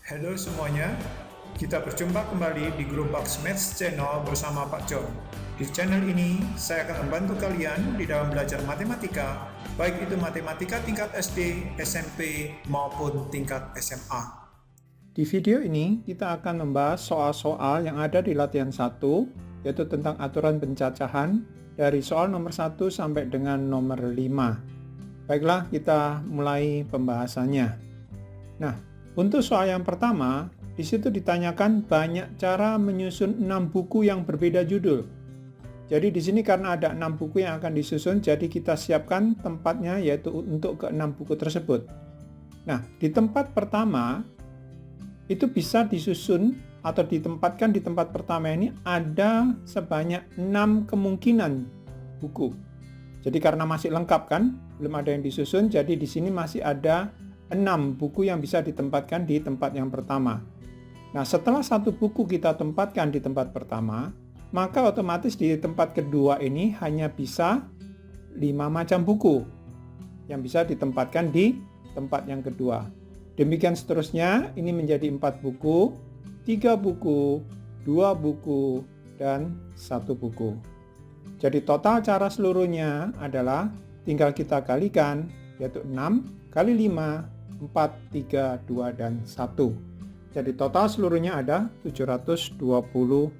Halo semuanya, kita berjumpa kembali di Grup Box Maths Channel bersama Pak John. Di channel ini, saya akan membantu kalian di dalam belajar matematika, baik itu matematika tingkat SD, SMP, maupun tingkat SMA. Di video ini, kita akan membahas soal-soal yang ada di latihan 1, yaitu tentang aturan pencacahan dari soal nomor 1 sampai dengan nomor 5. Baiklah, kita mulai pembahasannya. Nah, untuk soal yang pertama, di situ ditanyakan banyak cara menyusun 6 buku yang berbeda judul. Jadi di sini karena ada 6 buku yang akan disusun, jadi kita siapkan tempatnya yaitu untuk ke-6 buku tersebut. Nah, di tempat pertama, itu bisa disusun atau ditempatkan di tempat pertama ini ada sebanyak 6 kemungkinan buku. Jadi karena masih lengkap kan, belum ada yang disusun, jadi di sini masih ada 6 buku yang bisa ditempatkan di tempat yang pertama. Nah, setelah satu buku kita tempatkan di tempat pertama, maka otomatis di tempat kedua ini hanya bisa 5 macam buku yang bisa ditempatkan di tempat yang kedua. Demikian seterusnya, ini menjadi 4 buku, 3 buku, 2 buku, dan 1 buku. Jadi total cara seluruhnya adalah tinggal kita kalikan, yaitu 6 kali 5, 4, 3, 2, dan 1. Jadi total seluruhnya ada 720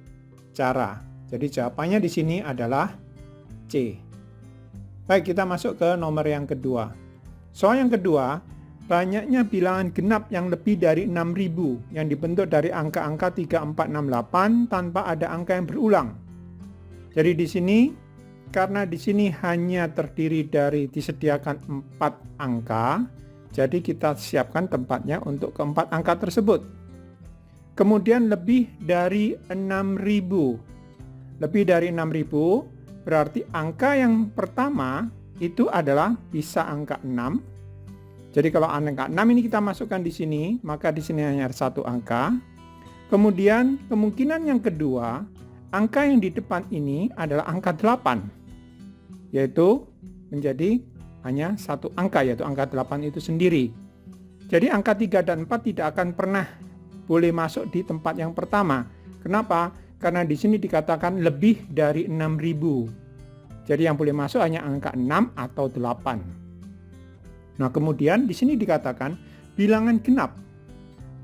cara. Jadi jawabannya di sini adalah C. Baik, kita masuk ke nomor yang kedua. Soal yang kedua, banyaknya bilangan genap yang lebih dari 6.000 yang dibentuk dari angka-angka 3, 4, 6, 8 tanpa ada angka yang berulang. Jadi di sini, karena di sini hanya terdiri dari disediakan 4 angka, jadi kita siapkan tempatnya untuk keempat angka tersebut. Kemudian lebih dari 6.000. Lebih dari 6.000 berarti angka yang pertama itu adalah bisa angka 6. Jadi kalau angka 6 ini kita masukkan di sini, maka di sini hanya ada 1 angka. Kemudian kemungkinan yang kedua, angka yang di depan ini adalah angka 8, yaitu menjadi hanya 1 angka, yaitu angka 8 itu sendiri. Jadi angka 3 dan 4 tidak akan pernah boleh masuk di tempat yang pertama. Kenapa? Karena di sini dikatakan lebih dari 6.000. Jadi yang boleh masuk hanya angka 6 atau 8. Nah, kemudian di sini dikatakan bilangan genap.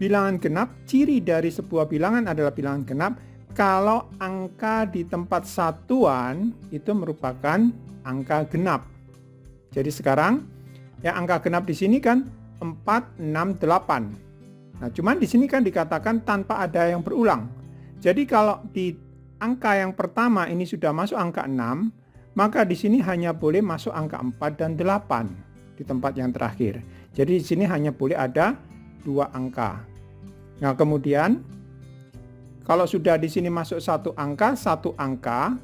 Bilangan genap, ciri dari sebuah bilangan adalah bilangan genap kalau angka di tempat satuan itu merupakan angka genap. Jadi sekarang yang angka genap di sini kan 4, 6, 8. Nah, cuman di sini kan dikatakan tanpa ada yang berulang. Jadi kalau di angka yang pertama ini sudah masuk angka 6, maka di sini hanya boleh masuk angka 4 dan 8 di tempat yang terakhir. Jadi di sini hanya boleh ada 2 angka. Nah, kemudian kalau sudah di sini masuk 1 angka,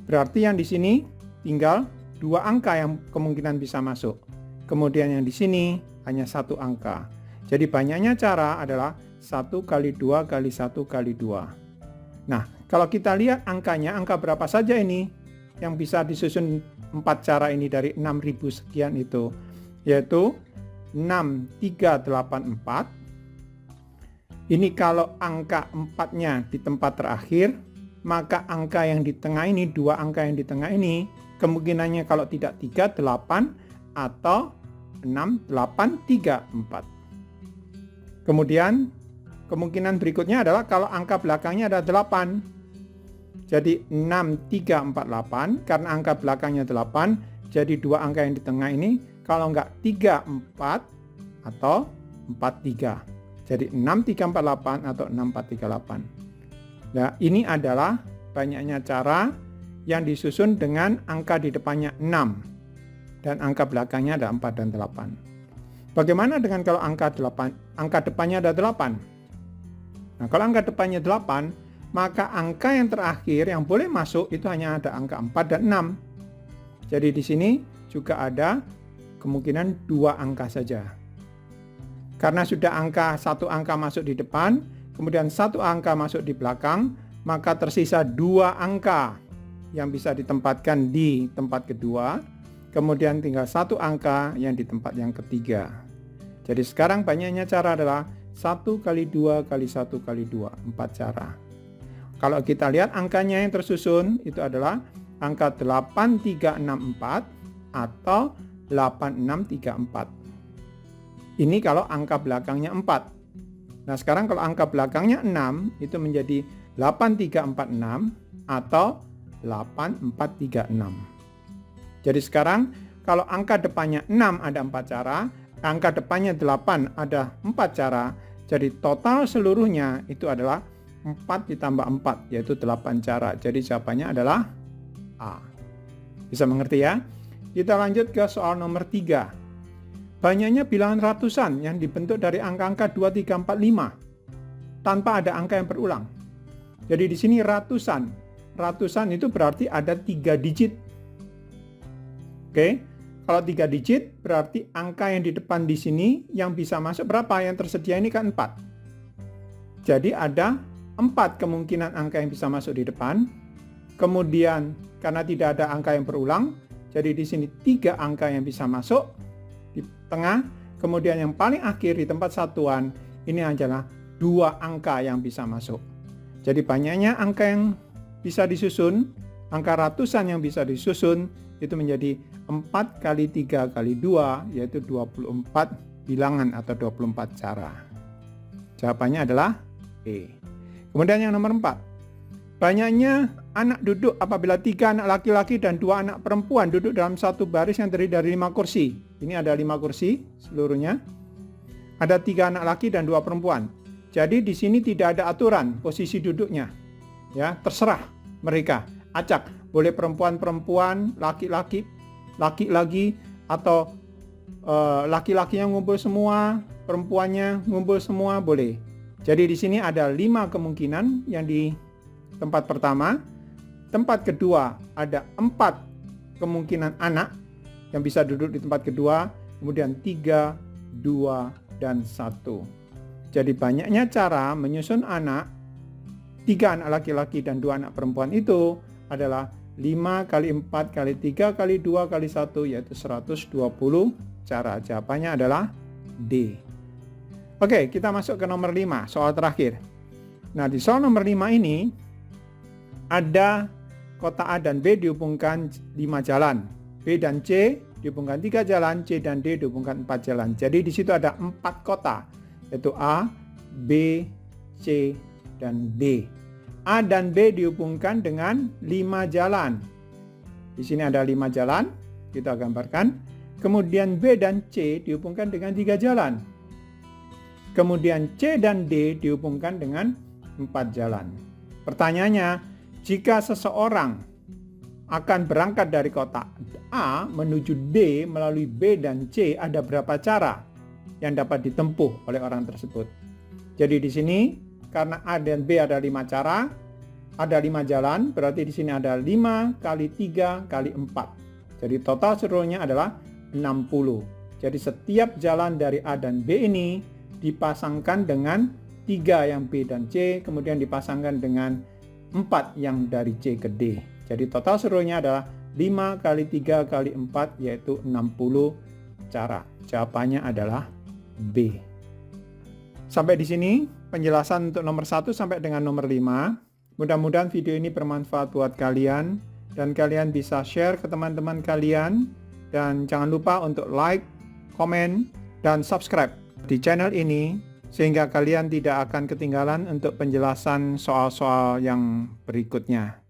berarti yang di sini tinggal 2 angka yang kemungkinan bisa masuk. Kemudian yang di sini hanya 1 angka. Jadi banyaknya cara adalah 1 kali 2 kali 1 kali 2. Nah, kalau kita lihat angkanya, angka berapa saja ini yang bisa disusun 4 cara ini dari 6.000 sekian itu, yaitu 6, 3, 8, 4. Ini kalau angka 4-nya di tempat terakhir, maka angka yang di tengah ini, 2 angka yang di tengah ini, kemungkinannya kalau tidak 3, 8, atau 6, 8, 3, 4. Kemudian kemungkinan berikutnya adalah kalau angka belakangnya ada 8. Jadi 6, 3, 4, 8. Karena angka belakangnya 8, jadi 2 angka yang di tengah ini, kalau enggak 3, 4, atau 4, 3. Jadi 6, 3, 4, 8 atau 6, 4, 3, 8. Nah, ini adalah banyaknya cara yang disusun dengan angka di depannya 6. Dan angka belakangnya ada 4 dan 8. Bagaimana dengan kalau angka depannya ada 8? Nah, kalau angka depannya 8, maka angka yang terakhir yang boleh masuk itu hanya ada angka 4 dan 6. Jadi di sini juga ada kemungkinan 2 angka saja. Karena sudah 1 angka masuk di depan, kemudian 1 angka masuk di belakang, maka tersisa 2 angka yang bisa ditempatkan di tempat kedua, kemudian tinggal 1 angka yang di tempat yang ketiga. Jadi sekarang banyaknya cara adalah 1 kali 2 kali 1 kali 2. 4 cara. Kalau kita lihat angkanya yang tersusun itu adalah angka 8364 atau 8634. Ini kalau angka belakangnya 4. Nah sekarang kalau angka belakangnya 6 itu menjadi 8346 atau 8436. Jadi sekarang kalau angka depannya 6 ada 4 cara, angka depannya 8 ada 4 cara, jadi total seluruhnya itu adalah 4 ditambah 4, yaitu 8 cara. Jadi jawabannya adalah A. Bisa mengerti ya? Kita lanjut ke soal nomor 3. Banyaknya bilangan ratusan yang dibentuk dari angka-angka 2, 3, 4, 5 tanpa ada angka yang berulang. Jadi di sini ratusan. Ratusan itu berarti ada 3 digit. Oke, kalau 3 digit berarti angka yang di depan di sini yang bisa masuk berapa? Yang tersedia ini kan 4. Jadi ada 4 kemungkinan angka yang bisa masuk di depan. Kemudian karena tidak ada angka yang berulang, jadi di sini 3 angka yang bisa masuk di tengah. Kemudian yang paling akhir di tempat satuan ini adalah 2 angka yang bisa masuk. Jadi banyaknya angka yang bisa disusun, angka ratusan yang bisa disusun itu menjadi 4 kali 3 kali 2, yaitu 24 bilangan atau 24 cara. Jawabannya adalah E. Kemudian yang nomor 4. Banyaknya anak duduk apabila 3 anak laki-laki dan 2 anak perempuan duduk dalam satu baris yang terdiri dari 5 kursi. Ini ada 5 kursi seluruhnya. Ada 3 anak laki dan 2 perempuan. Jadi di sini tidak ada aturan posisi duduknya. Ya, terserah mereka. Acak, boleh perempuan-perempuan, laki-laki, laki lagi, atau laki-lakinya ngumpul semua, perempuannya ngumpul semua, boleh. Jadi di sini ada 5 kemungkinan yang di tempat pertama. Tempat kedua ada 4 kemungkinan anak yang bisa duduk di tempat kedua, kemudian 3, 2, dan 1. Jadi banyaknya cara menyusun anak, 3 anak laki-laki dan 2 anak perempuan itu adalah 5 kali 4 kali 3 kali 2 kali 1, yaitu 120 cara. Jawabannya adalah D. Oke, kita masuk ke nomor 5, soal terakhir. Nah, di soal nomor 5 ini ada kota A dan B dihubungkan 5 jalan. B dan C dihubungkan 3 jalan, C dan D dihubungkan 4 jalan. Jadi di situ ada 4 kota, yaitu A, B, C, dan D. A dan B dihubungkan dengan 5 jalan. Di sini ada 5 jalan, kita gambarkan. Kemudian B dan C dihubungkan dengan 3 jalan. Kemudian C dan D dihubungkan dengan 4 jalan. Pertanyaannya, jika seseorang akan berangkat dari kota A menuju D melalui B dan C, ada berapa cara yang dapat ditempuh oleh orang tersebut? Jadi di sini karena A dan B ada 5 cara, ada 5 jalan, berarti di sini ada 5 kali 3 kali 4. Jadi total seluruhnya adalah 60. Jadi setiap jalan dari A dan B ini dipasangkan dengan 3 yang B dan C, kemudian dipasangkan dengan 4 yang dari C ke D. Jadi total seluruhnya adalah 5 kali 3 kali 4, yaitu 60 cara. Jawabannya adalah B. Sampai di sini penjelasan untuk nomor 1 sampai dengan nomor 5. Mudah-mudahan video ini bermanfaat buat kalian dan kalian bisa share ke teman-teman kalian. Dan jangan lupa untuk like, komen, dan subscribe di channel ini sehingga kalian tidak akan ketinggalan untuk penjelasan soal-soal yang berikutnya.